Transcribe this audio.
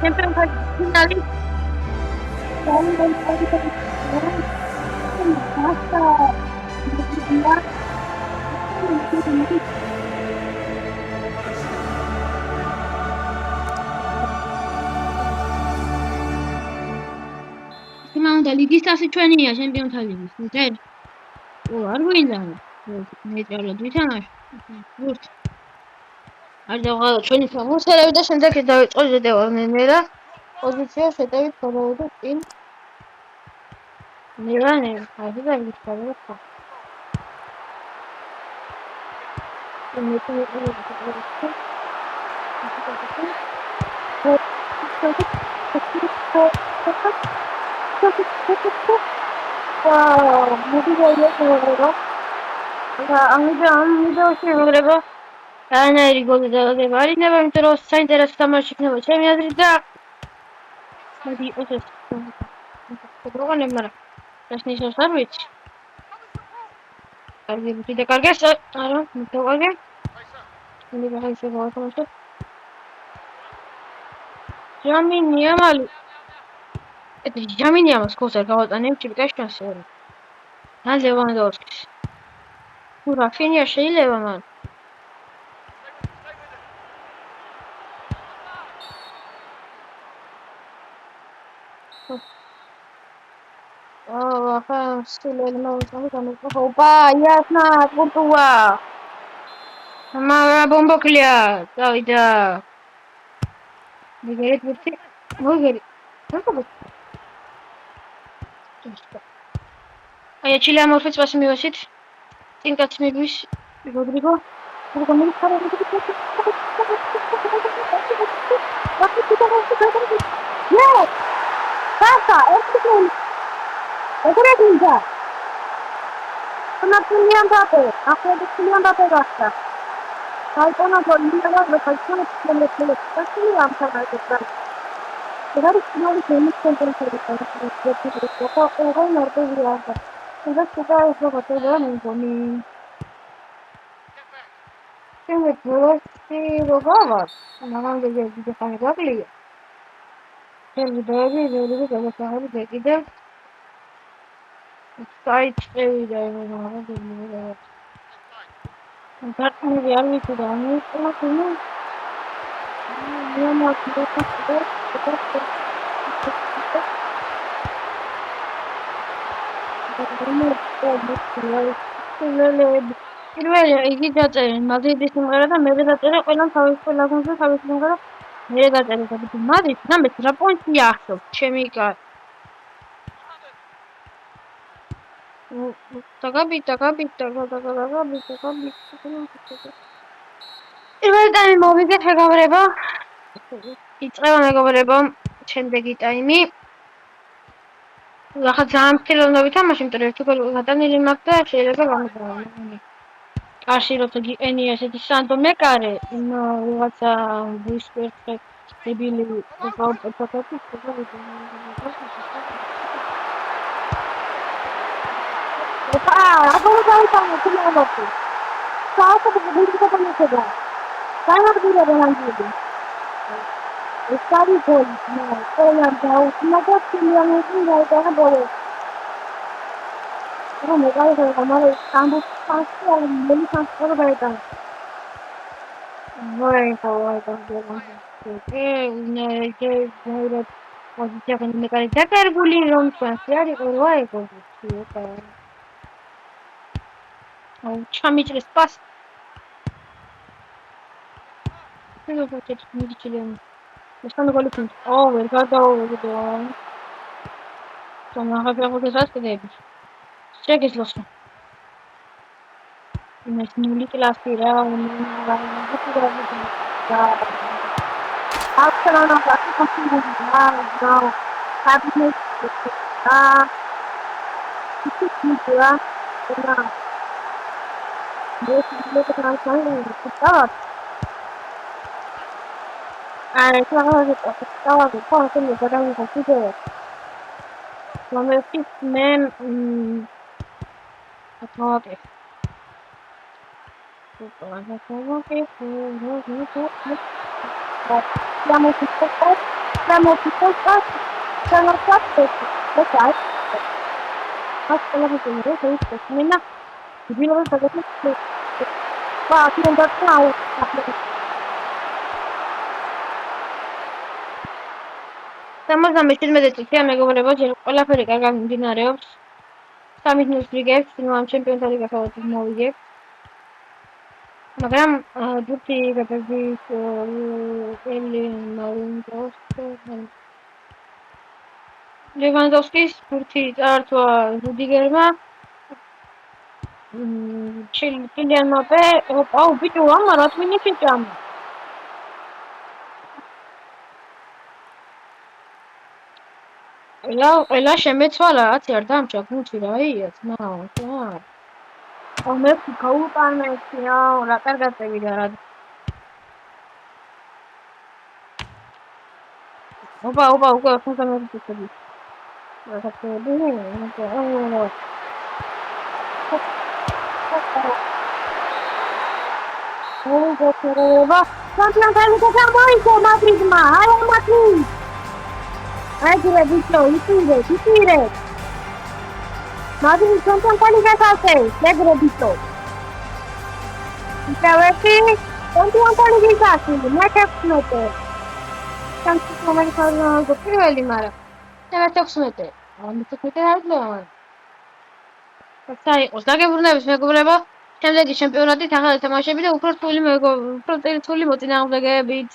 ჩემპიონთა ფინალი Simão ლიგის თასი ჩვენია ჩემპიონთა ლიგის. ნიჭერ. არ გვინდა. ნიჭერად ვითამაშ. არ დავღალა ჩვენი სამოსერები და შემდეგ დავიწყო შეტევა ნენერა. პოზიცია შეტევით გადავედი წინ. ნერანე, აი და ვიქცევი ხო. Wow, movie video შეგვიძლია ანაირი გოლი დააგება. არ იქნება, იმიტომ რომ საინტერესო თამაში იქნება ჩემი აზრით და მოდი იყოს ეს. პროგრამა, მაგრამ ეს ნიშნავს არ ვიცი. კარგი ვიდე კარგეს, არა, მithოვაგე. მე ვაღიჩე გავათამაშე. ჯამინია მალი. ჯამინია მას ქოსარ გავატანე, ჩიპკაში ჩასწორი. ან ლევანდოვსკის. თუ რაფინია შეიძლება მან. ახლა სტილელი მომწონს გამიწყო. ოპა, იასნა, კურტუა. მაგრამ ბომბოკლია, დავიდა. მიგერეთ ვიწი. მოგერი. აი ჩილე ამორფიც პასი მივასით. წინკაც მიგვის როდრიგო. Pasa, ¿qué pinta? Una opinión pape, hace de opinión pape basta. Hay una bolilla de personas que le quieren casi lanzar de atrás. Pero es que no le tenemos que entender de todo norte de África. Entonces, ¿qué tal es lo que te dan en común? ¿Qué me puedes decir, Robert? No me han de decir, Sen böyle bir telefonu bekledim. Site evdeyim bilmiyorum. Zaten bir mi kullanıyor? Ama bunu ne პირველი იგი დაწერე მადრიდის სიმღერა და მე დაწერე ყველამ თავის გუნდზე თავის სიმღერა მე დაწერე და მადრიდს ნამეს რა პონტია ახსოვს ჩემი კარ დაგაბიტა პირველი ტაიმი მოვიგე შეგავრება იწყება მეგობრებო შემდეგი ტაიმი ახლა ძალიან ფრთხილად ვითამაშე იმიტომ რომ ერთი გოლი გადანილი მაქვს და შეიძლება გამოდავალო Aș rog să ghieni așa de santo me care nu viața bușpertă debili sau păcătoși acum să cum am făcut sau să bușpertă să nu se dea Sai ar bine de la început Estari gol nu am dau nu pot să mi-am zis că nu pot No, me cae que como estamos casi al nivel transport de tal. Bueno, que poziția când me care te carbuli rom transfer cu roaie cu ce au chamici spas. Nu faceți micile. Están de golpe. Oh, verdad, Toma, avea o desastre de Ce găsi los? Nu li la spira un Asta nu fac cu nu. Cabinet. Siamo tutto სამოცდამეჩვიდმეტე წუთია მეგობრებო, ჯერ ყველაფერი კარგად მიმდინარეობს. 3-0 ვიგებთ, ამ ჩემპიონთა ლიგას მოვიგებთ. მაგრამ ჯგუფი გადადის ლევანდოვსკის ბურთი წაართვა რუდიგერმა. ჩილიან მბაპე, აუ ბიჭო, ამა რა თქმა შეჭამა. ელა შემეცვალა, რაცი არ დამჭა გუნდში რა იათ, ნაო. აუ მე გაუტანექია, რა კარგად წევიდა რა. ოპა, უკვე 90 წუთი. Champions League moito Madridma, ai Madrid. Ai dire bicho, itire. Madrid Champions League sabe, segre bicho. Itaweti, Champions League sabe, მე-16. Champions League sabe, პირველი მარა. მე-16. მე-16 არ გლოვან. საიყოს დაგებრუნებით მეგობრებო. შემდეგი ჩემპიონატით ახალი თამაშები და უფრო რთული მოწინააღმდეგეებით.